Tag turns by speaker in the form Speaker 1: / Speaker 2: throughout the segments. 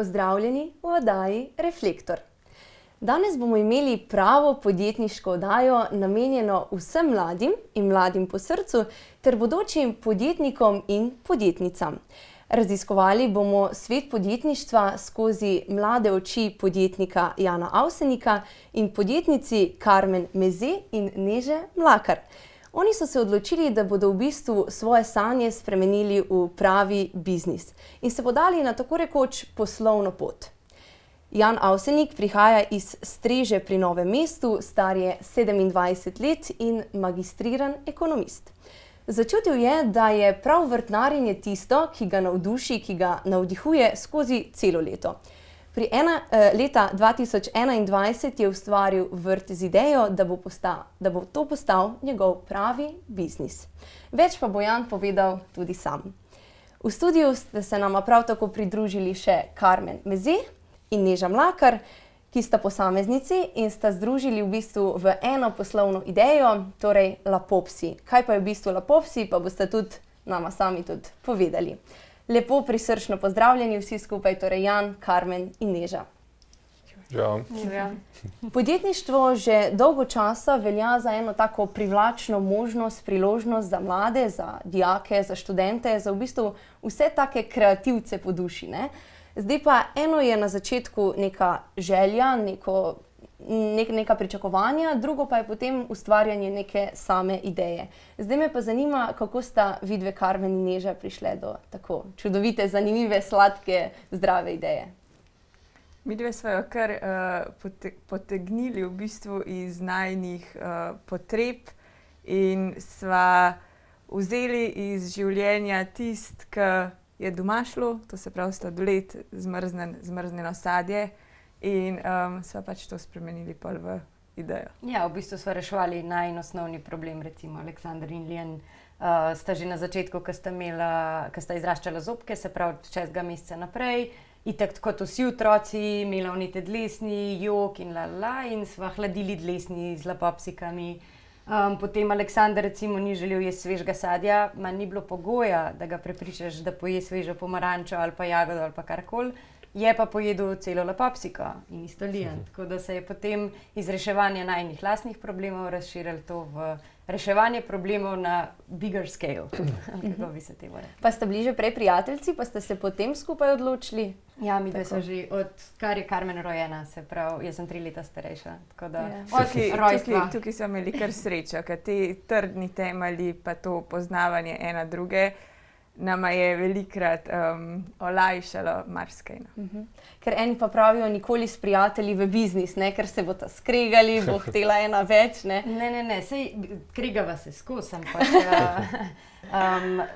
Speaker 1: pozdravljeni v oddaji Reflektor. Danes bomo imeli pravo podjetniško oddajo namenjeno vsem mladim in mladim po srcu ter bodočim podjetnikom in podjetnicam. Raziskovali bomo svet podjetništva skozi mlade oči podjetnika Jana Avsenika in podjetnici Karmen Meze in Neže Mlakar. Oni so se odločili, da bodo v bistvu svoje sanje spremenili v pravi biznis in se podali na tako rekoč poslovno pot. Jan Avsenik prihaja iz Streže pri Novem mestu, star je 27 let in magistriran ekonomist. Začutil je, da je prav vrtnarjenje tisto, ki ga navduši, ki ga navdihuje skozi celo leto. Leta 2021 je ustvaril vrt z idejo, da bo to postal njegov pravi biznis. Več pa bo Jan povedal tudi sam. V studiu ste se nama prav tako pridružili še Karmen Meze in Neža Mlakar, ki sta posameznici in sta združili v bistvu v eno poslovno idejo, torej Lapopsi. Kaj pa je v bistvu Lapopsi, pa boste tudi nama sami tudi povedali. Lepo prisrčno pozdravljeni vsi skupaj, torej Jan, Karmen in Neža.
Speaker 2: Ja.
Speaker 1: Podjetništvo že dolgo časa velja za eno tako privlačno možnost, priložnost za mlade, za dijake, za študente, za v bistvu vse take kreativce po duši, ne? Zdaj pa eno je na začetku neka želja, neka pričakovanja, drugo pa je potem ustvarjanje neke same ideje. Zdaj me pa zanima, kako sta vidve Karmen in Neža prišle do tako čudovite, zanimive, sladke, zdrave ideje.
Speaker 3: Midve smo jo kar potegnili v bistvu iz najinih potreb in sva vzeli iz življenja tisto, ki je doma šlo, to se pravi sladoled, zmrznjeno sadje in sva pač to spremenili pol v idejo.
Speaker 4: Ja, v bistvu sva reševali najin osnovni problem, recimo Aleksander in Ljen sta že na začetku, ko sta izraščala zobke, se pravi 6. meseca naprej, itak kot vsi otroci, imela oni te dlesni, jok in in sva hladili dlesni z Lapopsikami. Potem Aleksander recimo ni želel jesti svežega sadja, ni bilo pogoja, da ga prepričaš, da poje svežo pomarančo ali pa jagodo ali pa karkoli, je pa pojedel celo Lapopsiko in isto Ljen. Tako da se je potem iz reševanja najinih lastnih problemov razširilo to v reševanje problemov na bigger scale, kako bi se temu rekli.
Speaker 1: Pa ste bili že prej prijateljci, pa ste se potem skupaj odločili?
Speaker 4: Ja, midve so že odkar je Karmen rojena, se pravi, jaz sem 3 leta starejša, tako da
Speaker 3: od rojstva. Tukaj smo imeli kar srečo, ker ti trdni temelji pa to poznavanje ena druge nama je velikrat olajšalo marsikaj.
Speaker 1: Ker eni pa pravijo nikoli s prijatelji v biznis, ne? Ker se bosta skregali, bo htela ena več, ne?
Speaker 4: Ne, sej kregava se skozi, ampak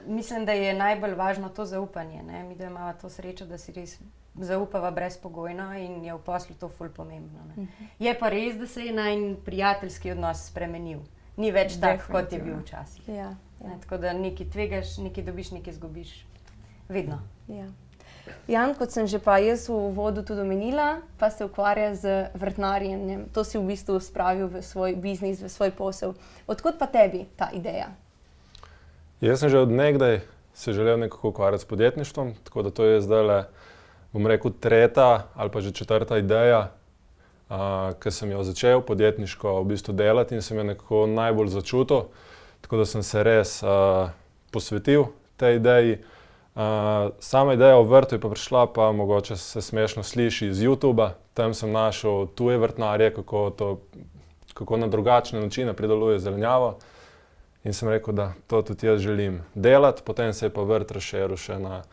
Speaker 4: mislim, da je najbolj važno to zaupanje, ne? Mi da imava to srečo, da si res zaupava brezpogojno in je v poslu to ful pomembno, ne? Je pa res, da se je najin prijateljski odnos spremenil. Ni več tak, kot je bil včasih.
Speaker 1: Ja.
Speaker 4: Tako da nekaj tvegaš, nekaj dobiš, nekaj izgubiš. Vedno.
Speaker 1: Ja. Jan, kot sem že pa jaz v uvodu tudi omenila, pa se ukvarja z vrtnarjenjem. To si v bistvu spravil v svoj biznis, v svoj posel. Odkot pa tebi ta ideja?
Speaker 2: Jaz sem že od nekdaj se želel nekako ukvarjati s podjetništvom, tako da to je zdajle, bom rekel, 3. ali pa že 4. ideja, ki sem jo začel podjetniško v bistvu delati in sem jo nekako najbolj začutil. Tako da sem se res posvetil tej ideji. Sama ideja o vrtu je pa prišla, pa mogoče se smešno sliši, iz YouTuba. Tam sem našel tuje vrtnarje, kako na drugačne načine prideluje zelenjavo. In sem rekel, da to tudi jaz želim delati. Potem se je pa vrt razširil še na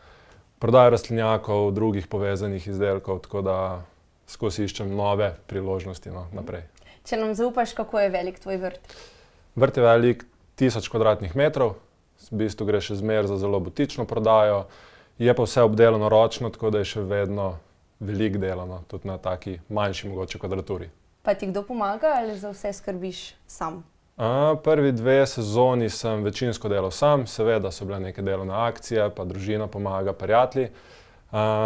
Speaker 2: prodajo rastlinjakov, drugih povezanih izdelkov, tako da skozi iščem nove priložnosti naprej.
Speaker 1: Če nam zaupaš, kako je velik tvoj vrt?
Speaker 2: Vrt je velik 1000 kvadratnih metrov, v bistvu gre še zmeraj za zelo butično prodajo, je pa vse obdelano ročno, tako da je še vedno veliko delano, tudi na taki manjši mogoče kvadraturi.
Speaker 1: Pa ti kdo pomaga ali za vse skrbiš sam?
Speaker 2: Prvi 2 sezoni sem večinsko delal sam, seveda so bile neke delovne akcije, pa družina pomaga, prijatelji.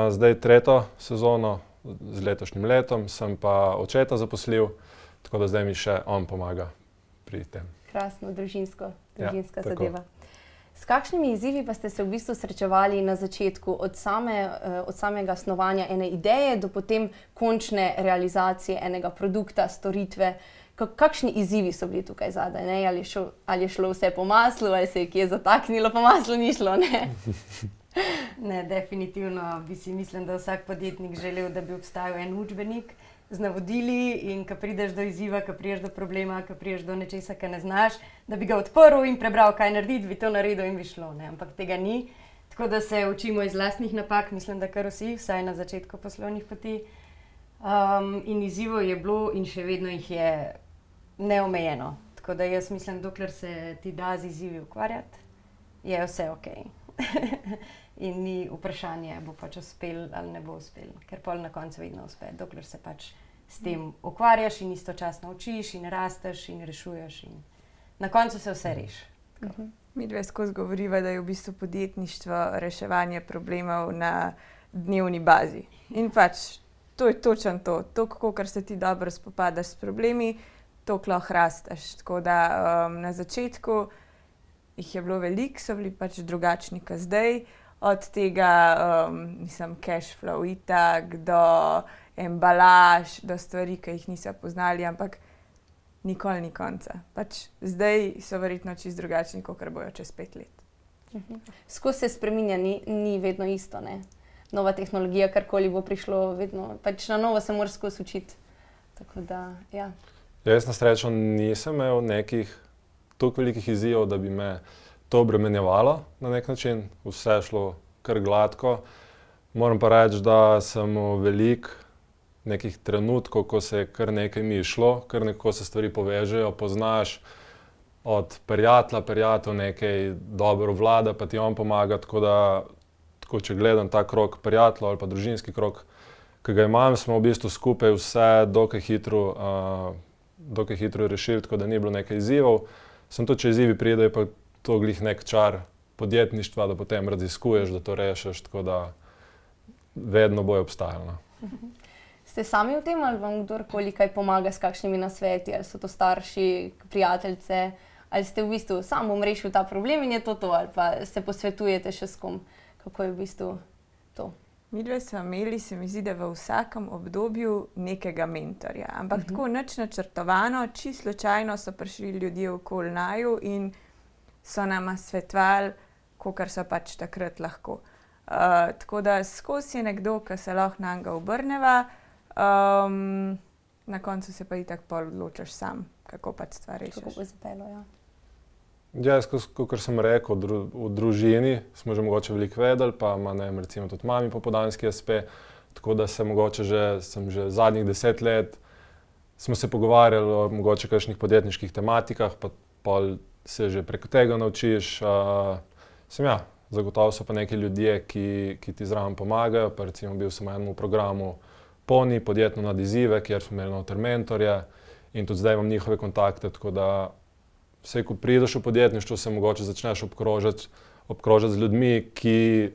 Speaker 2: Zdaj 3. sezono z letošnjim letom sem pa očeta zaposlil, tako da zdaj mi še on pomaga pri tem.
Speaker 1: Krasno, družinska
Speaker 2: Ja,
Speaker 1: zadeva. S kakšnimi izzivi pa ste se v bistvu srečevali na začetku, od samega snovanja ene ideje do potem končne realizacije enega produkta, storitve? Kakšni izzivi so bili tukaj zadaj? Ne? Ali je šlo vse po maslu, ali se je kje zataknilo, po maslu ni šlo? Ne?
Speaker 4: Ne, definitivno mislim, da vsak podjetnik želel, da bi obstajal en učbenik z navodili in ko prideš do izziva, ko prideš do problema, ko prideš do nečesa, kar ne znaš, da bi ga odprl in prebral, kaj narediti, bi to naredil in bi šlo. Ne? Ampak tega ni. Tako da se učimo iz lastnih napak, mislim, da kar vsi, vsaj na začetku poslovnih poti. In izzivov je bilo in še vedno jih je neomejeno. Tako da jaz mislim, dokler se ti da z izzivi ukvarjati, je vse ok. In ni vprašanje, bo pač uspel ali ne bo uspel, ker pol na koncu vedno uspe, dokler se pač s tem ukvarjaš in istočasno učiš in rasteš in rešuješ in na koncu se vse reši.
Speaker 3: Midve skozi govoriva, da je v bistvu podjetništvo reševanje problemov na dnevni bazi. In pač to je točno to. To, kako se ti dobro spopadaš s problemi, to lahko rasteš. Tako da na začetku jih je bilo veliko, so bili pač drugačni kot zdaj. Od tega, cash flow itak, do embalaž, do stvari, ki jih niso poznali, ampak nikoli ni konca. Pač zdaj so verjetno čisto drugačni, kot bojo čez 5 let.
Speaker 1: Skozi se spreminja, ni vedno isto, ne? Nova tehnologija, karkoli bo prišlo, vedno, pač na novo se moraš skozi učiti. Tako da, ja.
Speaker 2: Jaz na srečo nisem imel nekih toliko velikih izzivov, da bi me to obremenjevalo na nek način. Vse je šlo kar gladko. Moram pa reči, da sem veliko nekih trenutkov, ko se je kar nekaj mi išlo, kar nekako se stvari povežejo, poznaš od prijatelj nekaj dobro vlada, pa ti on pomaga, tako da če gledam ta krog prijateljev ali pa družinski krog, ki ga imam, smo v bistvu skupaj vse dokaj hitro rešili, tako da ni bilo nekaj izzivov. Sem tudi, če izzivi pridejo, pa to glih nek čar podjetništva, da potem raziskuješ, da to rešiš, tako da vedno bojo obstajalo.
Speaker 1: Ste sami v tem ali vam kdorkoli kaj pomaga s kakšnimi nasveti, ali so to starši, prijateljice, ali ste v bistvu sam bom rešil ta problem in je to, ali pa se posvetujete še s kom, kako je v bistvu to?
Speaker 3: Midve smo imeli, se mi zdi, da v vsakem obdobju nekega mentorja, ampak tako nič načrtovano, čisto slučajno so prišli ljudje okoli naju in so nama svetovali, kakor so pač takrat lahko. Tako da skozi je nekdo, ki se lahko nanj obrneva, na koncu se pa itak pol odločiš sam, kako pač stvar rešiš.
Speaker 1: Kako bo zapelo, ja.
Speaker 2: Ja, kot sem rekel, v družini smo že mogoče veliko vedeli, pa ima recimo tudi mami popoldanski SP, tako da sem že zadnjih 10 let smo se pogovarjali o mogoče kakšnih podjetniških tematikah, pa pol se že preko tega naučiš. Zagotovo so pa neki ljudje, ki ti zraven pomagajo, pa recimo bil sem v enem programu PONI, podjetno nad izzive, kjer smo imeli noter mentorje in tudi zdaj imam njihove kontakte, tako da vse, ko prideš v podjetništvo, se mogoče začneš obkrožati z ljudmi, ki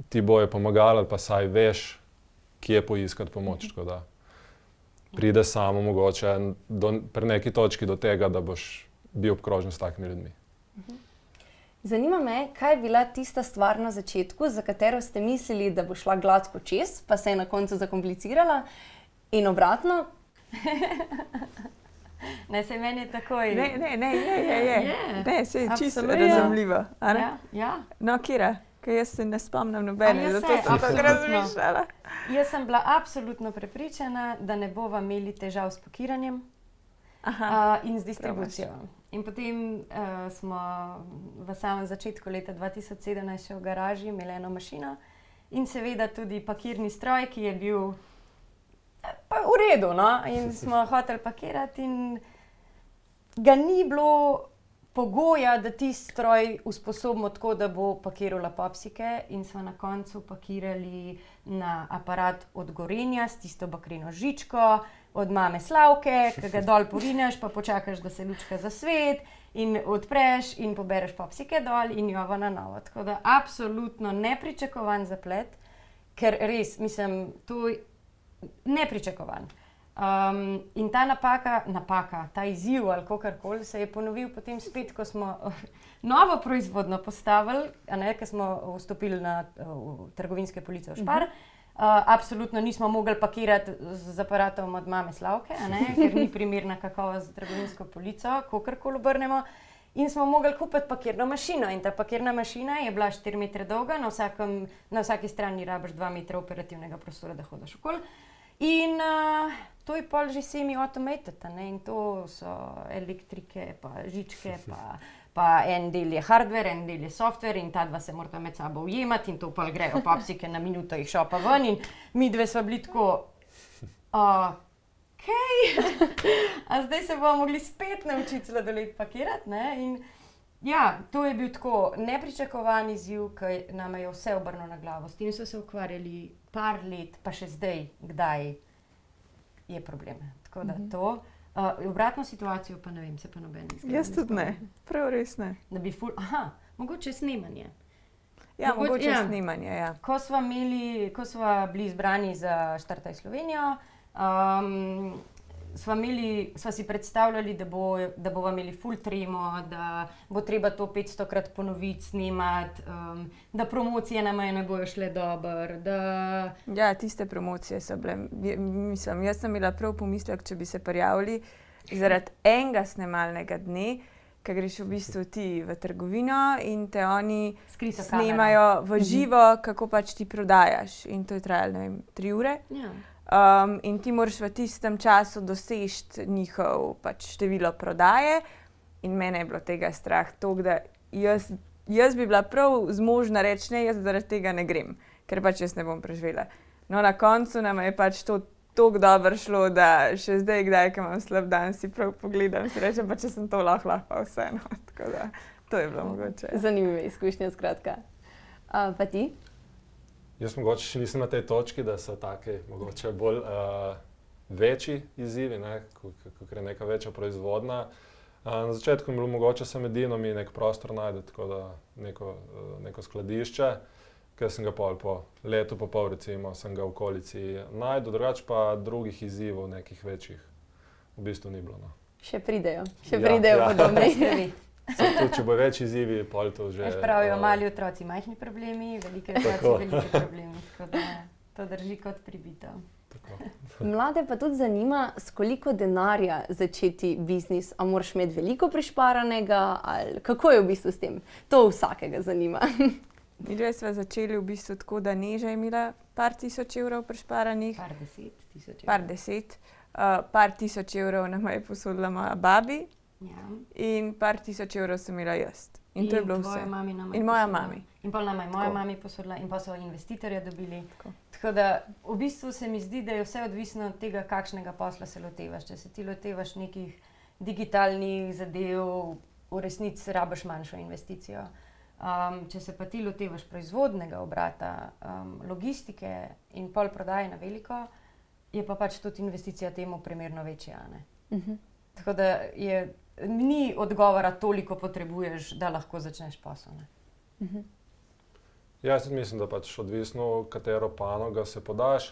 Speaker 2: ti bojo pomagali, ali pa saj veš, kje poiskati pomoč. Tako da pride samo mogoče pri neki točki do tega, da boš bil obkrožen s takimi ljudmi.
Speaker 1: Zanima me, kaj je bila tista stvar na začetku, za katero ste mislili, da bo šla gladko čez, pa se je na koncu zakomplicirala in obratno?
Speaker 4: Ne, se meni je takoj.
Speaker 3: Ne, se je čisto razumljivo.
Speaker 4: Ja.
Speaker 3: No, Kira, ker jaz se ne spomnim nobene, zato sem tako razmišljala.
Speaker 4: Jaz sem bila absolutno prepričana, da ne bova imeli težav s pakiranjem in z distribucijo. In potem smo v samem začetku leta 2017 še v garaži imeli eno mašino in seveda tudi pakirni stroj, ki je bil pa v redu, no? In smo hoteli pakirati in ga ni bilo pogoja, da ti stroj usposobimo tako, da bo pakiral popsike in smo na koncu pakirali na aparat od Gorenja s tisto bakreno žičko, od mame Slavke, ki ga dol porineš, pa počakaš, da se lučka zasvet in odpreš in pobereš popsike dol in jovo na novo. Tako da absolutno nepričakovan zaplet, ker res, mislim, to nepričakovan. In ta napaka, ta izziv ali kakorkoli se je ponovil potem spet, ko smo novo proizvodnjo postavili, ko smo vstopili na trgovinske police v Spar. Absolutno nismo mogli pakirati z aparatom od mame Slavke, ker ni primerna kakovost za trgovinsko polico, kakorkoli obrnemo. In smo mogli kupiti pakirno mašino. In ta pakirna mašina je bila 4 metre dolga, na vsaki strani rabiš 2 metra operativnega prostora, da hodiš okoli. In to je pol že semi-automated, in to so elektrike, pa žičke, pa en del je hardware, en del je software in ta dva se morata med sabo ujemati in to pol grejo popsike na minuto jih šopa ven in mi dve sva bili tako, a zdaj se bomo mogli spet naučiti sladoled pakirati, in ja, to je bil tako nepričakovan izziv, ki nam je vse obrnil na glavo. S tem so se ukvarjali par let, pa še zdaj, kdaj je problem. Tako da to. Obratno situacijo pa ne vem, se pa noben izgleda.
Speaker 3: Jaz tudi ne, prav res ne.
Speaker 4: Da bi mogoče snemanje.
Speaker 3: Ja, mogoče snemanje, ja.
Speaker 4: Ko sva bili izbrani za Štartaj Slovenijo, sva si predstavljali, da bova imeli ful tremo, da bo treba to 500krat ponoviti, snemati, da promocije nama ne bojo šle dobro, da...
Speaker 3: Ja, tiste promocije so bile, mislim, jaz sem imela prav pomislek, če bi se prijavili zaradi enega snemalnega dne, ker greš v bistvu ti v trgovino in te oni snemajo v živo, kako pač ti prodajaš. In to je trajalo, ne vem, 3 ure.
Speaker 4: Ja.
Speaker 3: In ti moraš v tistem času doseči njihov pač število prodaje in mene je bilo tega strah toliko, da jaz bi bila prav zmožna reči, ne, jaz zaradi tega ne grem, ker pač jaz ne bom preživela. No, na koncu nam je pač to toliko dobro šlo, da še zdaj, kdaj, ko imam slab dan, si prav pogledam, si rečem, pa če sem to lahko pa vseeno, tako da to je bilo mogoče.
Speaker 1: Zanimive izkušnje, skratka. Pa ti?
Speaker 2: Jaz mogoče še nisem na tej točki, da so taki mogoče bolj večji izzivi, kot je neka večja proizvodnja. Na začetku je bilo mogoče samo edino mi nek prostor najti, tako da neko skladišče, ker sem ga po letu pa pol recimo sem ga v okolici našel, drugače pa drugih izzivov nekih večjih v bistvu ni bilo. No.
Speaker 1: Še pridejo podobni izzivi.
Speaker 2: Tudi, če bo več izzivi, pol to že...
Speaker 4: Pravijo, mali otroci, majhni problemi, veliki otroci, veliki problemi. Tako da to drži kot pribito.
Speaker 1: Mlade pa tudi zanima, s koliko denarja začeti biznis. A moraš imeti veliko prišparanega, ali kako je v bistvu s tem? To vsakega zanima.
Speaker 3: Midve sva začeli v bistvu tako, da Neža je imela par tisoč evrov prišparanih. Par deset. Par tisoč evrov nam je posodila moja babi. Ja. In par tisoč evrov sem imela jaz. In to je bilo vse. In moja mami.
Speaker 4: In pol nama je moja mami posodila in pa so investitorja dobili. Tako da v bistvu se mi zdi, da je vse odvisno od tega, kakšnega posla se lotevaš. Če se ti lotevaš nekih digitalnih zadev, v resnici rabiš manjšo investicijo. Če se pa ti lotevaš proizvodnega obrata, logistike in pol prodaje na veliko, je pa pač tudi investicija temu primerno večja. Tako da ni odgovora, toliko potrebuješ, da lahko začneš posel.
Speaker 2: Jaz mislim, da pač odvisno, katero panogo se podaš.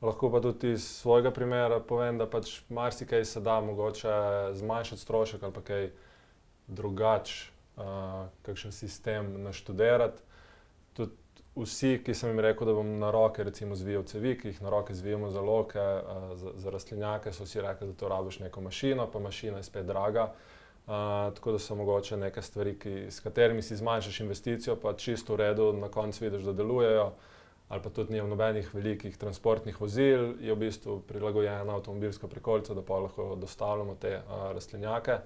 Speaker 2: Lahko pa tudi iz svojega primera povem, da pač marsikaj se da mogoče zmanjšati strošek ali pa kaj drugače, kakšen sistem naštudirati. Tudi vsi, ki sem jim rekel, da bom na roke recimo zvijal cevi, ki jih na roke zvijamo za loke, za rastlinjake, so vsi rekli, da to rabiš neko mašino, pa mašina je spet draga. Tako da so mogoče neke stvari, s katerimi si zmanjšaš investicijo, pa čisto v redu, na koncu vidiš, da delujejo, ali pa tudi nijem nobenih velikih transportnih vozil, je v bistvu prilagojena avtomobilska prikolica, da pa lahko dostavljamo te rastlinjake.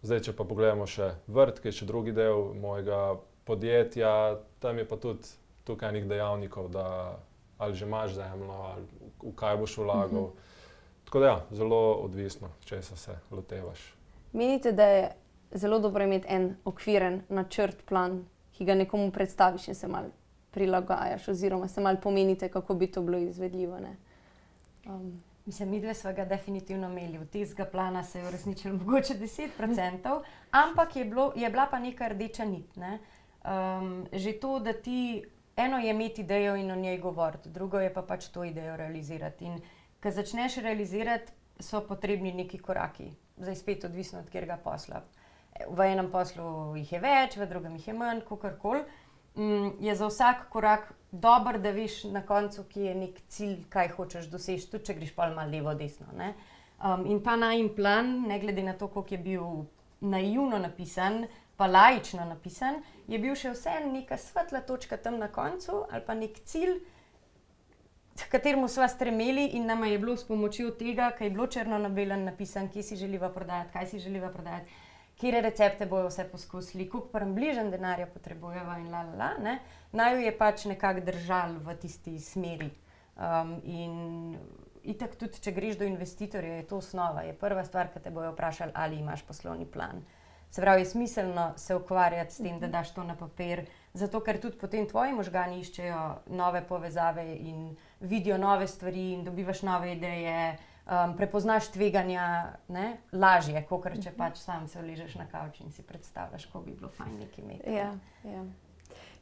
Speaker 2: Zdaj, če pa pogledamo še vrt, ki je še drugi del mojega podjetja, tam je pa tudi tukaj enih dejavnikov, da ali že imaš zemljo, ali v kaj boš vlagal. Tako da ja, zelo odvisno, česa se lotevaš.
Speaker 1: Menite, da je zelo dobro imeti en okviren načrt, plan, ki ga nekomu predstaviš in se malo prilagajaš, oziroma se malo pomenite, kako bi to bilo izvedljivo, ne?
Speaker 4: Mislim, midve sva ga definitivno imeli. Od tistega plana se je uresničilo mogoče 10%, ampak je bila pa neka rdeča nit. Že to, da ti eno je imeti idejo in o njej govoriti, drugo je pa pač to idejo realizirati. In ko začneš realizirati, so potrebni neki koraki. Zdaj spet odvisno od katerega posla. V enem poslu jih je več, v drugem jih je manj, kakorkoli. Je za vsak korak dobro, da veš na koncu, ki je nek cilj, kaj hočeš doseči, tudi če greš pol malo levo, desno. Ne? In ta najin plan, ne glede na to, koliko je bil naivno napisan, pa laično napisan, je bil še vseeno neka svetla točka tam na koncu ali pa nek cilj, k kateremu sva stremeli in nama je bilo s pomočjo tega, kaj je bilo črno na belem napisan, kje si želiva prodajati, kaj si želiva prodajati, kire recepte bojo vse poskusili, koliko približen denarja potrebujeva in ne. Naju je pač nekako držal v tisti smeri. In itak tudi, če greš do investitorja, je to osnova, je prva stvar, ki te bojo vprašali, ali imaš poslovni plan. Se pravi, je smiselno se ukvarjati s tem, da daš to na papir, zato ker tudi potem tvoji možgani iščejo nove povezave in vidijo nove stvari in dobivaš nove ideje, prepoznaš tveganja, ne, lažje, kakor če pač sam se uležeš na kavč in si predstavljaš, kako bi bilo fajn nekaj imeti.
Speaker 1: Ja, ja.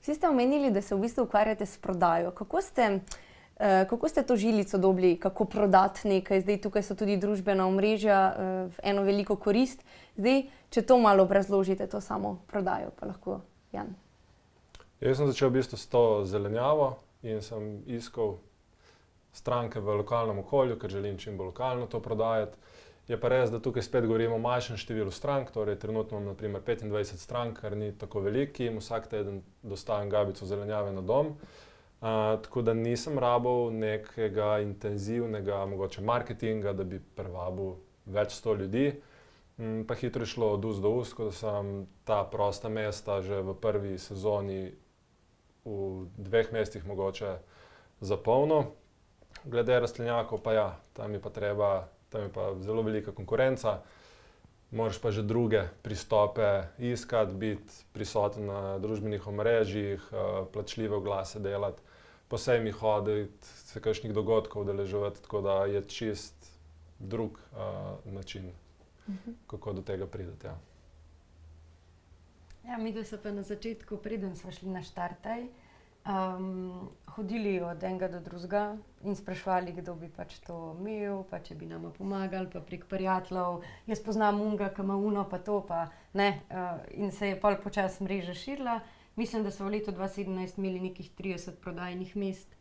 Speaker 1: Vsi ste omenili, da se v bistvu ukvarjate s prodajo. Kako ste to žilico dobili, kako prodati nekaj? Zdaj tukaj so tudi družbena omrežja, eno veliko korist. Zdaj, če to malo obrazložite, to samo prodajo, pa lahko Jan.
Speaker 2: Jaz sem začel v bistvu s to zelenjavo in sem iskal stranke v lokalnem okolju, ker želim čim bolj lokalno to prodajati. Je pa res, da tukaj spet govorimo o manjšem številu strank, torej trenutno imam na primer 25 strank, kar ni tako veliko, jim vsak teden dostavim gabico zelenjave na dom. Tako da nisem rabil nekega intenzivnega mogoče marketinga, da bi privabil več 100 ljudi. Pa hitro je šlo od ust do ust, ko sem ta prosta mesta že v prvi sezoni v 2 mestih mogoče zapolnil. Glede rastlinjakov pa ja, tam je pa zelo velika konkurenca. Moraš pa že druge pristope iskati, biti prisoten na družbenih omrežjih, plačljive oglase delati, po sejmih hoditi, se kakšnih dogodkov udeleževati, tako da je čist drug način, kako do tega prideti. Ja.
Speaker 4: Ja, midve so pa na začetku, preden sva šli na Štartaj, hodili od enega do drugega in sprašvali, kdo bi pač to imel, pa če bi nama pomagali, pa prek prijateljev. Jaz poznam unga, ki ima uno, pa to, pa ne. In se je pol počasi mreža širila. Mislim, da so v letu 2017 imeli nekih 30 prodajnih mest,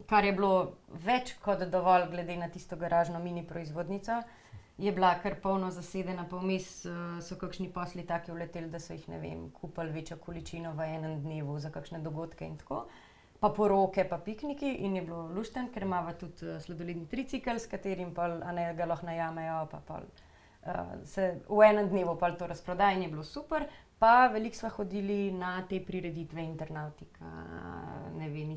Speaker 4: kar je bilo več kot dovolj glede na tisto garažno mini proizvodnico. Je bila kar polno zasedena, pa vmes so kakšni posli taki uleteli, da so jih, ne vem, kupili večjo količino v enem dnevu za kakšne dogodke in tako. Pa poroke, pa pikniki in je bilo luštno, ker imava tudi sladoledni tricikel, s katerim pol, ga lahko najamejo, pa pol se v enem dnevu pol to razprodaja in je bilo super. Pa veliko sva hodili na te prireditve Internautika, ne vem,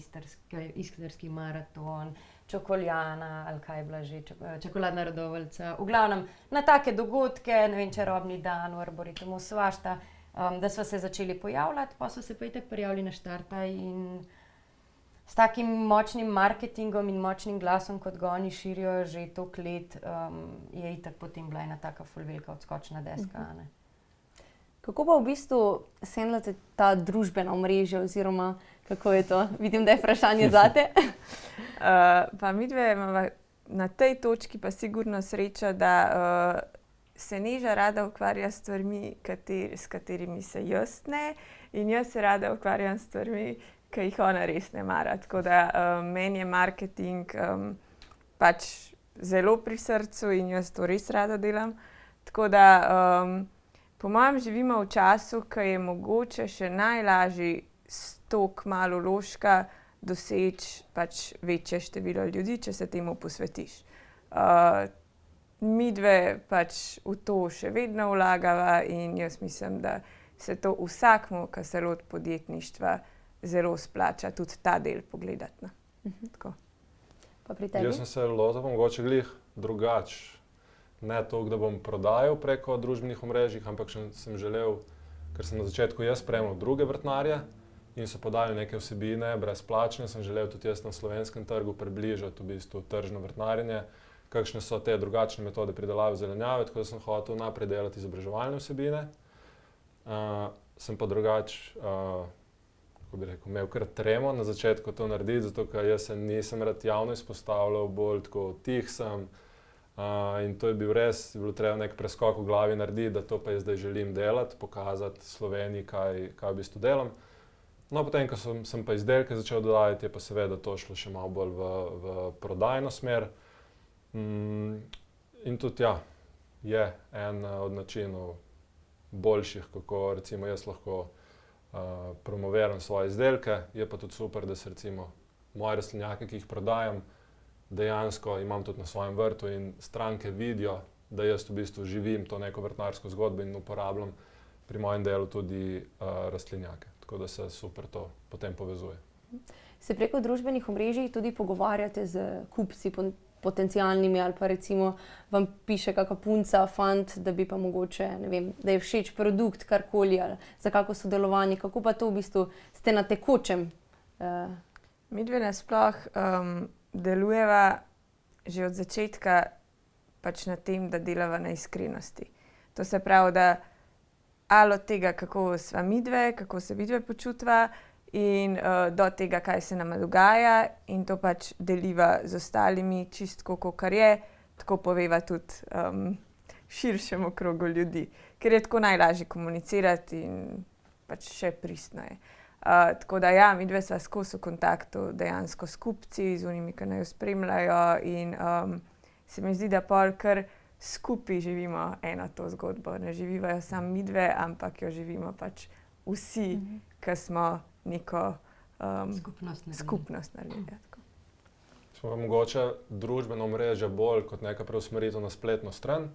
Speaker 4: Istrski maraton, Čokoljana ali kaj je bila že, Čokoladna Radovljica. V glavnem, na take dogodke, ne vem, čarobni dan, v Arboritumu, svašta, da sva se začeli pojavljati, pa so se pa itak prijavili na Štartaj in s takim močnim marketingom in močnim glasom, kot ga oni širijo že toliko let, je itak potem bila ena taka ful velika odskočna deska, ne.
Speaker 1: Kako pa v bistvu sendlate ta družbena omrežja oziroma kako je to? Vidim, da je vprašanje zate.
Speaker 3: Pa midve imava na tej točki pa sigurno srečo, da se Neža rada ukvarja s stvarmi, s katerimi se jaz ne, in jaz se rada ukvarjam s stvarmi, ki jih ona res ne mara. Tako da meni je marketing pač zelo pri srcu in jaz to res rada delam. Tako da po mojem živimo v času, ko je mogoče še najlažje s toliko malo vložka doseči pač večje število ljudi, če se temu posvetiš. Midve pač v to še vedno vlagava in jaz mislim, da se to vsakmu, ki se loti podjetništva, zelo splača tudi ta del pogledati. Tako.
Speaker 1: Pa pri tebi?
Speaker 2: Jaz sem se lotil mogoče glih drugače. Ne toliko, da bom prodajal preko družbenih omrežij, ampak sem želel, ker sem na začetku jaz spremljal druge vrtnarje in so podali neke vsebine brezplačne, sem želel tudi jaz na slovenskem trgu približati v bistvu tržno vrtnarjenje, kakšne so te drugačne metode pridelave zelenjave, tako da sem hotel naprej delati izobraževalne vsebine. Sem pa drugače, kako bi rekel, imel kar tremo na začetku to narediti, zato ker jaz se nisem rad javno izpostavljal, bolj tako tih sem. In to je bilo treba nek preskok v glavi narediti, da to pa jaz zdaj želim delati, pokazati Sloveniji, kaj v bistvu delam. No, potem, ko sem pa izdelke začel dodajati, je pa seveda to šlo še malo bolj v prodajno smer. In tudi ja, je en od načinov boljših, kako recimo jaz lahko promoviram svoje izdelke. Je pa tudi super, da se recimo moje rastlinjake, ki jih prodajam, dejansko imam tudi na svojem vrtu in stranke vidijo, da jaz v bistvu živim to neko vrtnarsko zgodbo in uporabljam pri mojem delu tudi rastlinjake. Tako da se super to potem povezuje.
Speaker 1: Se preko družbenih omrežij tudi pogovarjate z kupci potencialnimi ali pa recimo vam piše kakšna punca, fant, da bi pa mogoče, ne vem, da je všeč produkt, karkoli ali za kako sodelovanje, kako pa to v bistvu ste na tekočem?
Speaker 3: Midve nasploh delujeva že od začetka pač na tem, da delava na iskrenosti. To se pravi, da ali od tega, kako sva midve, kako se midve počutva in do tega, kaj se nama dogaja in to pač deliva z ostalimi čistko, kakor je, tako poveva tudi širšemu krogu ljudi, ker je tako najlažje komunicirati in pač še pristno je. Tako da ja, midve sva skozi v kontaktu dejansko s kupci, z unimi, ki naju spremljajo in se mi zdi, da pol kar skupaj živimo eno to zgodbo. Ne živiva jo samo midve, ampak jo živimo pač vsi, ki smo neko skupnost naredili.
Speaker 2: Smo pa mogoče družbeno omrežje bolj kot neka preusmeritev na spletno stran,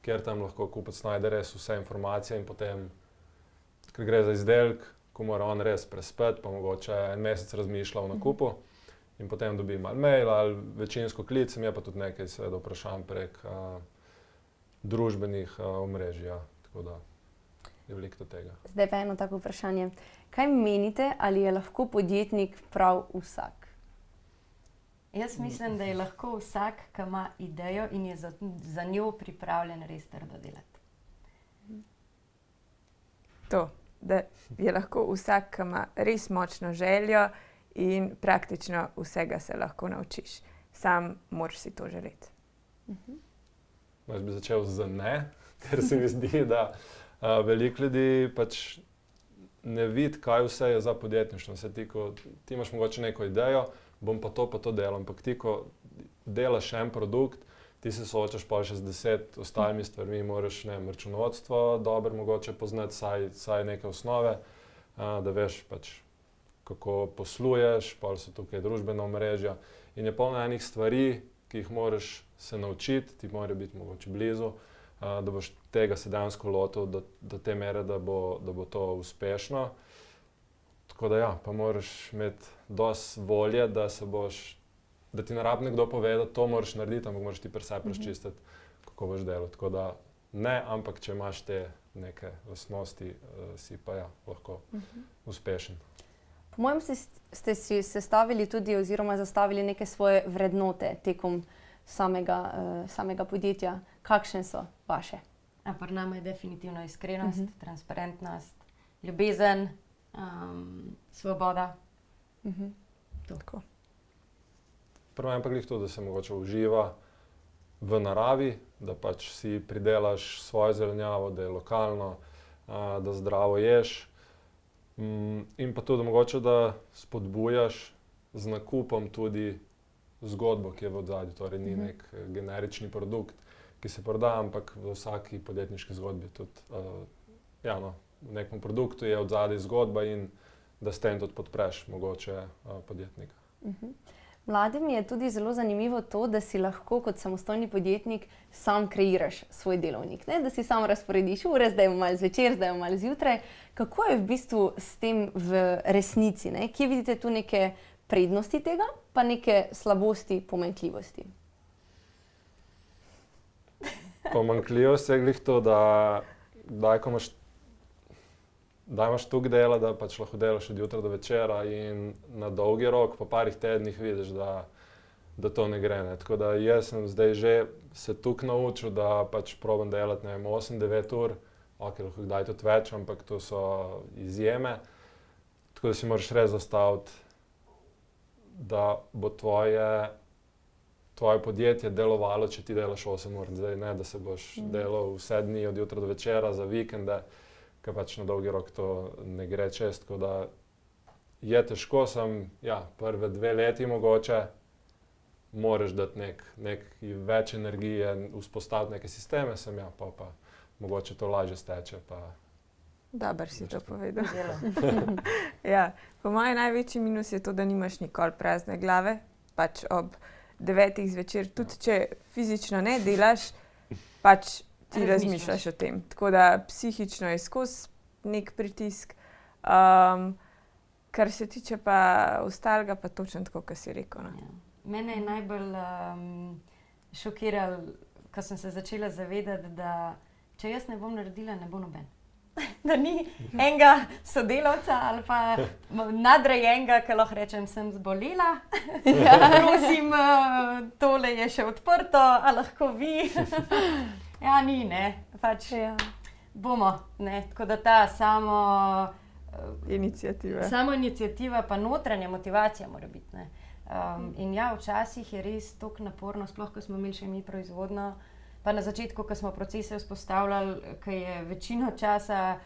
Speaker 2: kjer tam lahko kupec najde res vse informacije in potem, ker gre za izdelek, ko mora on res prespeti, pa mogoče en mesec razmišlja o nakupu in potem dobi malo mail ali večinsko klicem, je pa tudi nekaj seveda vprašanj prek družbenih omrežij, ja. Tako da je veliko do tega.
Speaker 1: Zdaj pa eno tako vprašanje. Kaj menite, ali je lahko podjetnik prav vsak?
Speaker 4: Jaz mislim, da je lahko vsak, ki ima idejo in je za njo pripravljen res trdo delati.
Speaker 3: To, da je lahko vsak, ki ima res močno željo in praktično vsega se lahko naučiš. Sam moraš si to želeti.
Speaker 2: Jaz bi začel z ne, ker se mi zdi, da veliko ljudi pač ne vidi, kaj vse je za podjetništvo. Ti imaš mogoče neko idejo, bom pa to delal, ampak ti, ko delaš en produkt, ti se soočaš pa še z 10 ostalimi stvarmi, moraš računovodstvo dobro mogoče poznati, saj neke osnove, da veš pač, kako posluješ, pa so tukaj družbena omrežja in je polno enih stvari, ki jih moraš se naučiti, ti morajo biti mogoče blizu, da boš tega se dejansko lotil do te mere, da bo to uspešno. Tako da ja, pa moraš imeti dosti volje, da ti ne rabi nekdo pove, da to moraš narediti, ampak moraš ti pri sebi razčistiti, kako boš delal. Tako da ne, ampak če imaš te neke lastnosti, si pa ja, lahko uspešen.
Speaker 1: Po mojem ste si sestavili tudi oziroma zastavili neke svoje vrednote tekom samega podjetja. Kakšne so vaše?
Speaker 4: Pri nama je definitivno iskrenost, transparentnost, ljubezen, svoboda.
Speaker 3: Tako.
Speaker 2: Prvo je pa glih to, da se mogoče uživa v naravi, da pač si pridelaš svojo zelenjavo, da je lokalno, da zdravo ješ. In pa tudi mogoče, da spodbujaš z nakupom tudi zgodbo, ki je v odzadju. Torej ni nek generični produkt, ki se proda, ampak v vsaki podjetniški zgodbi tudi v nekem produktu je odzadaj zgodba in da s tem tudi podpreš mogoče podjetnika.
Speaker 1: Mladim je tudi zelo zanimivo to, da si lahko kot samostojni podjetnik sam kreiraš svoj delovnik. Ne? Da si sam razporediš ure, zdaj malo zvečer, zdaj malo zjutraj. Kako je v bistvu s tem v resnici? Ne? Kje vidite tu neke prednosti tega, pa neke slabosti, pomanjkljivosti?
Speaker 2: Pomanjkljivost je glih to, da imaš toliko dela, da pač lahko delaš od jutra do večera in na dolgi rok, po parih tednih vidiš, da to ne gre. Ne. Tako da jaz sem zdaj že se tukaj naučil, da pač probam delati 8-9 ur, lahko kdaj tudi več, ampak to so izjeme. Tako da si moraš res zastaviti, da bo tvoje podjetje delovalo, če ti delaš 8 ur. Zdaj ne, da se boš delal vse dni od jutra do večera za vikende, ker pač na dolgi rok to ne gre čez. Tako da je težko, prve 2 leti mogoče moraš dati več energije, vzpostaviti neke sisteme, pa mogoče to lažje steče.
Speaker 3: Dobro si to povedal. Ja, po mojem največji minus je to, da nimaš nikoli prazne glave, pač ob 9 zvečer, tudi če fizično ne delaš, pač ti razmišljaš o tem. Tako da psihično je skozi nek pritisk. Kar se tiče pa ostalega, pa točno tako, kot si rekel. No.
Speaker 4: Ja. Mene je najbolj šokiralo, ko sem se začela zavedati, da če jaz ne bom naredila, ne bo noben. Da ni enega sodelavca ali pa nadrejenega, ki lahko rečem, sem zbolela. Prosim, tole je še odprto, a lahko vi. Ja, ni, ne. Pač bomo, ne. Tako da ta iniciativa pa notranja motivacija mora biti, ne. In ja, včasih je res toliko naporno, sploh ko smo imeli še mi proizvodno, pa na začetku, ko smo procese vzpostavljali, ko je večino časa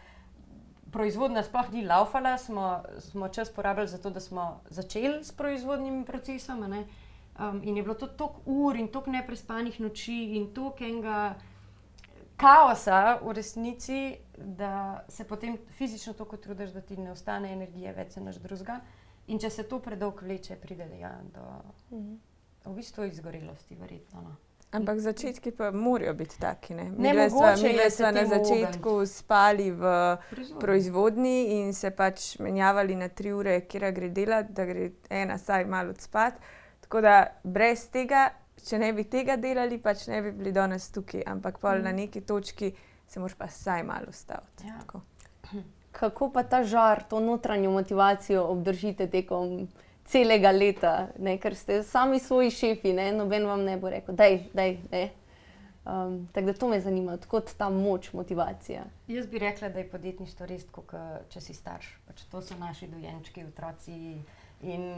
Speaker 4: proizvodnja sploh ni laufala, smo čas porabili za to, da smo začeli s proizvodnim procesom, ne? In je bilo to toliko ur in toliko neprespanih noči in toliko enega kaosa v resnici, da se potem fizično toliko trudiš, da ti ne ostane energije, več se nič drugega. In če se to predolgo vleče, pride do v bistvu izgorelosti, verjetno. No.
Speaker 3: Ampak začetki pa morajo biti taki, ne?
Speaker 4: Nemogoče je
Speaker 3: smo na začetku spali v proizvodni in se pač menjavali na 3 ure, kjer gre delati, da gre ena saj malo odspat. Tako da brez tega, če ne bi tega delali, pač ne bi bili danes tukaj. Ampak pol na neki točki se moraš pa saj malo ustaviti.
Speaker 4: Ja.
Speaker 1: Kako pa ta žar, to notranjo motivacijo obdržite tekom celega leta, ne? Ker ste sami svoji šefi, ne? Noben vam ne bo rekel, daj, ne. Tako da to me zanima, odkot ta moč, motivacija.
Speaker 4: Jaz bi rekla, da je podjetništvo res tako, če si starš. Pač to so naši dojenčki, otroci in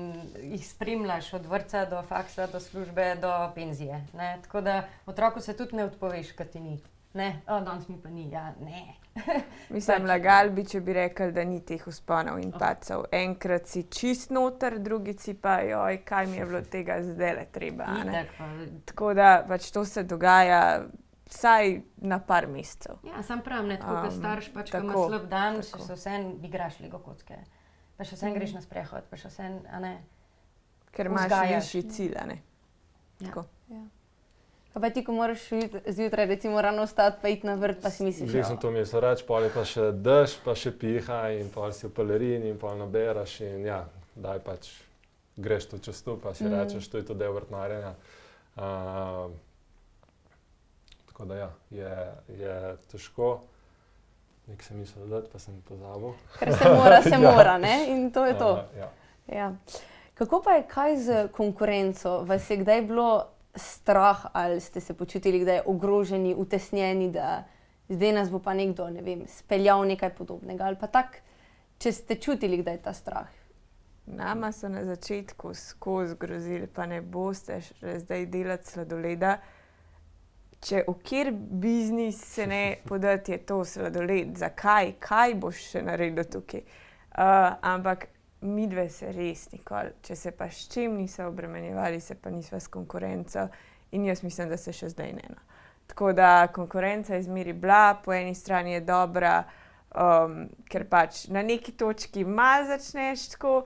Speaker 4: jih spremljaš od vrtca do faksa, do službe, do penzije. Ne? Tako da otroku se tudi ne odpoveš, kad ti ni. Ne, danes mi pa ni, ja, ne.
Speaker 3: Mislim, lagali bi, če bi rekli, da ni teh vzponov in padcev. Enkrat si čist noter, drugici pa, joj, kaj mi je bilo tega zdajle treba. Tako da pač to se dogaja vsaj na par mesecev.
Speaker 4: Ja, sam pravim, ne, tako kot starš, pač ko ima slab dan, še se vsem igraš Lego kocke. Pa še vsem greš na sprehod, pa še vsem, a ne.
Speaker 3: Ker imaš višji cilj, a ne. Tako.
Speaker 1: Ja. Pa ti, ko moraš zjutraj recimo rano vstati, pa iti na vrt, pa si misliš,
Speaker 2: Zdaj sem to mislil reči, pol je pa še dež, pa še piha in pol si v pelerini in pol naberaš in ja, daj pač greš to čez tu, pa si rečeš, to je to del vrtnarjenja. Tako da ja, je težko. Nek sem mislil dati, pa sem pozabil.
Speaker 1: Ker se mora, ne? In to je to. Ja. Kako pa je kaj z konkurenco? Vas je kdaj bilo strah ali ste se počutili kdaj ogroženi, utesnjeni, da zdaj nas bo pa nekdo, ne vem, speljal nekaj podobnega ali pa tak, če ste čutili kdaj ta strah?
Speaker 3: Nama so na začetku skozi grozili, pa ne boste zdaj delati sladoleda. Če v kjer biznis se ne podati, je to sladoled. Zakaj? Kaj boš še naredil tukaj? Ampak midve se res nikoli, če se pa s čim niso obremenjevali, se pa nisva s konkurenco in jaz mislim, da se še zdaj ne. No. Tako da konkurenca je zmeri bila, po eni strani je dobra, ker pač na neki točki malo začneš tako,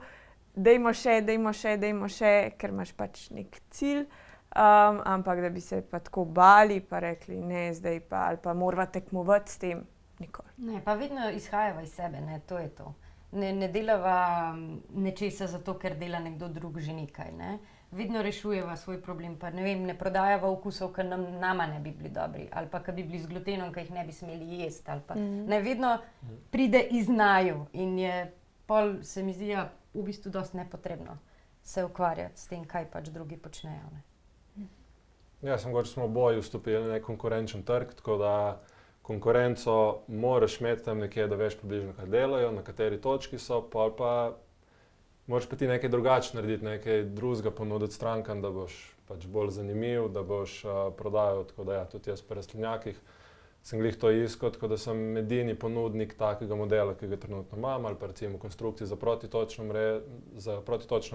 Speaker 3: dajmo še, ker imaš pač nek cilj, ampak da bi se pa tako bali, pa rekli ne zdaj pa, ali pa morava tekmovati s tem, nikoli.
Speaker 4: Ne, pa vedno izhajava iz sebe, ne, to je to. Ne delava nečesa zato, ker dela nekdo drug že nekaj, ne. Vedno rešujeva svoj problem, pa ne vem, ne prodajava okusov, ki nama ne bi bili dobri, ali pa ki bi bili z glutenom, ki jih ne bi smeli jesti, ali pa ne, vedno pride iz naju in je pol, se mi zdi, v bistvu dosti nepotrebno se ukvarjati s tem, kaj pač drugi počnejo, ne.
Speaker 2: Ja, sem goč, smo oboji vstopili na nek konkurenčen trg, tako da konkurenco moraš imeti tam nekje, da veš približno, kaj delajo, na kateri točki so, pol pa moraš pa ti nekaj drugače narediti, nekaj drugega ponuditi strankam, da boš pač bolj zanimiv, da boš prodajal, tako da ja, tudi jaz pri rastlinjakih sem glih to iskal, tako da sem edini ponudnik takega modela, ki ga trenutno imam, ali pa recimo konstrukcij za protitočno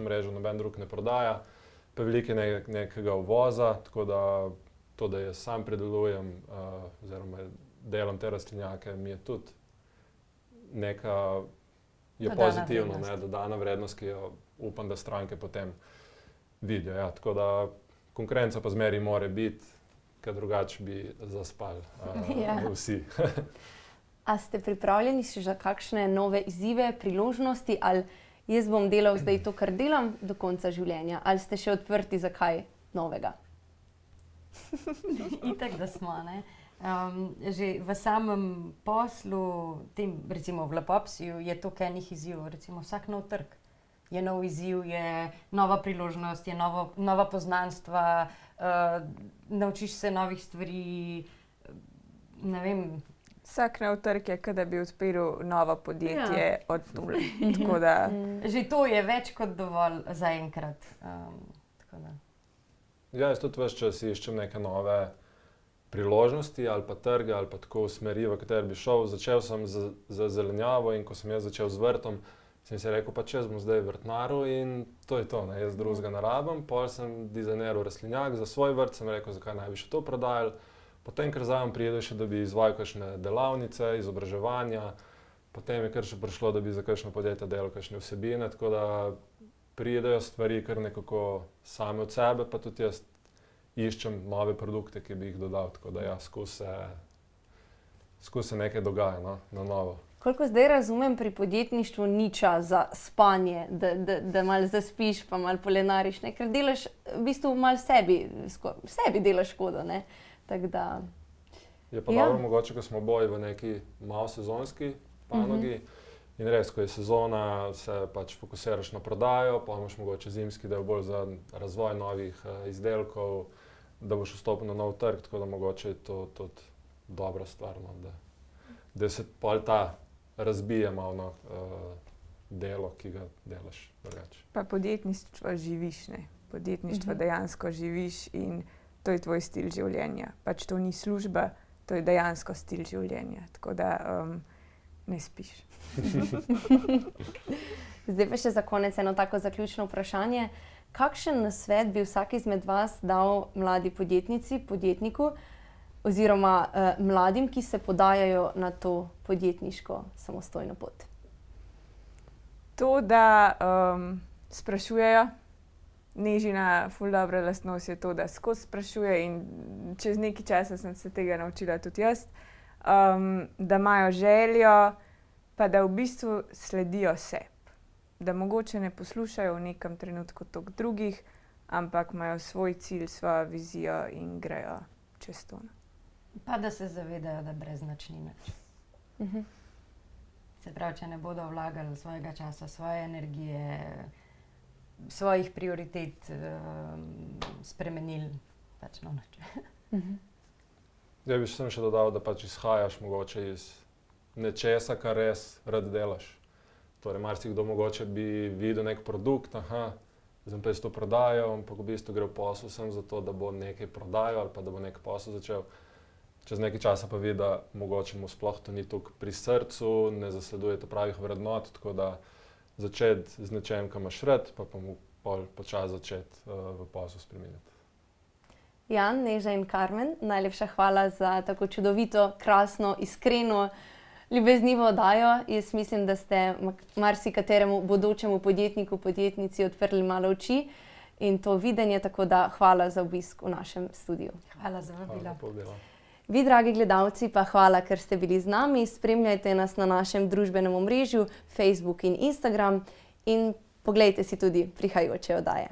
Speaker 2: mrežo noben drug ne prodaja, pa veliko je nekega uvoza, tako da to, da jaz sam predelujem oziroma delam te rastlinjake, mi je tudi neka pozitivno, dodana vrednost, ki jo upam, da stranke potem vidijo. Ja, tako da konkurenca pa zmeri mora biti, ker drugače bi zaspali vsi.
Speaker 1: A ste pripravljeni še za kakšne nove izzive, priložnosti, ali jaz bom delal zdaj to, kar delam do konca življenja, ali ste še odprti za kaj novega?
Speaker 4: Itak, da smo, ne. Že v samem poslu, tem, recimo v Lepopsiju, je toliko enih izzivov, recimo vsak nov trg je nov izziv, je nova priložnost, je nova poznanstva, naučiš se novih stvari, ne vem.
Speaker 3: Vsak nov trg je, kot da bi odprl novo podjetje od nule. Tako da
Speaker 4: že to je več kot dovolj zaenkrat.
Speaker 2: Ja, jaz tudi ves čas iščem neke nove priložnosti ali pa trge ali pa tako smeri, v kateri bi šel. Začel sem z zelenjavo in ko sem jaz začel z vrtom, sem si rekel, pa če bom zdaj vrtnaril in to je to, ne, jaz drugega ne rabim. Pol sem dizajniral rastlinjak za svoj vrt, sem rekel, zakaj naj bi še to prodajal. Potem, ker zraven pride še, da bi izvajal kakšne delavnice, izobraževanja, potem je kar še prišlo, da bi za kakšno podjetje delal kakšne vsebine, tako da pridejo stvari kar nekako same od sebe, pa tudi jaz iščem nove produkte, ki bi jih dodal, tako da ja, skozi se nekaj dogaja, no, na novo.
Speaker 1: Koliko zdaj razumem, pri podjetništvu ni čas za spanje, da malo zaspiš, pa malo polenariš, ne? Ker delaš v bistvu malo sebi delaš škodo, ne? Tako da...
Speaker 2: Je pa dobro mogoče, ko smo oboji v neki malo sezonski panogi in res, ko je sezona, se pač fokusiraš na prodajo, pa imaš mogoče zimski del bolj za razvoj novih izdelkov, da boš vstopil na nov trg, tako da mogoče je to tudi dobra stvar, no, da se pol ta razbije malo delo, ki ga delaš drugače.
Speaker 3: Pa podjetništvo živiš, ne. Podjetništvo dejansko živiš in to je tvoj stil življenja. Pač to ni služba, to je dejansko stil življenja. Tako da ne spiš.
Speaker 1: Zdaj pa še za konec eno tako zaključno vprašanje. Kakšen nasvet bi vsak izmed vas dal mladi podjetnici, podjetniku, oziroma mladim, ki se podajajo na to podjetniško samostojno pot?
Speaker 3: To, da sprašujejo. Nežina ful dobra lastnost je to, da skozi sprašuje in čez nekaj časa sem se tega naučila tudi jaz, da imajo željo, pa da v bistvu sledijo sebi. Da mogoče ne poslušajo v nekem trenutku toliko drugih, ampak imajo svoj cilj, svojo vizijo in grejo čez to.
Speaker 4: Pa da se zavedajo, da brez nič ni nič. Se pravi, če ne bodo vlagali svojega časa, svoje energije, svojih prioritet spremenili, pač no nič.
Speaker 2: Ja, bi sem še dodal, da pač izhajaš mogoče iz nečesa, kar res rad delaš. Torej, marsikdo mogoče bi videl nek produkt, zdaj pa jaz to prodajal, ampak v bistvu gre v posel sem zato, da bo nekaj prodajal ali pa da bo nek posel začel. Čez nekaj časa pa vidi, da mogoče mu sploh to ni toliko pri srcu, ne zasleduje to pravih vrednot, tako da začeti z nečem, kar imaš rad, pa mu počasi začeti v posel spreminjati.
Speaker 1: Jan, Neža in Karmen, najlepša hvala za tako čudovito, krasno, iskreno, ljubeznivo oddajo. Jaz mislim, da ste marsikateremu bodočemu podjetniku, podjetnici odprli malo oči in to videnje, tako da hvala za obisk v našem studiu.
Speaker 4: Hvala za vabilo.
Speaker 1: Vi, dragi gledalci, pa hvala, ker ste bili z nami. Spremljajte nas na našem družbenem omrežju Facebook in Instagram in poglejte si tudi prihajajoče oddaje.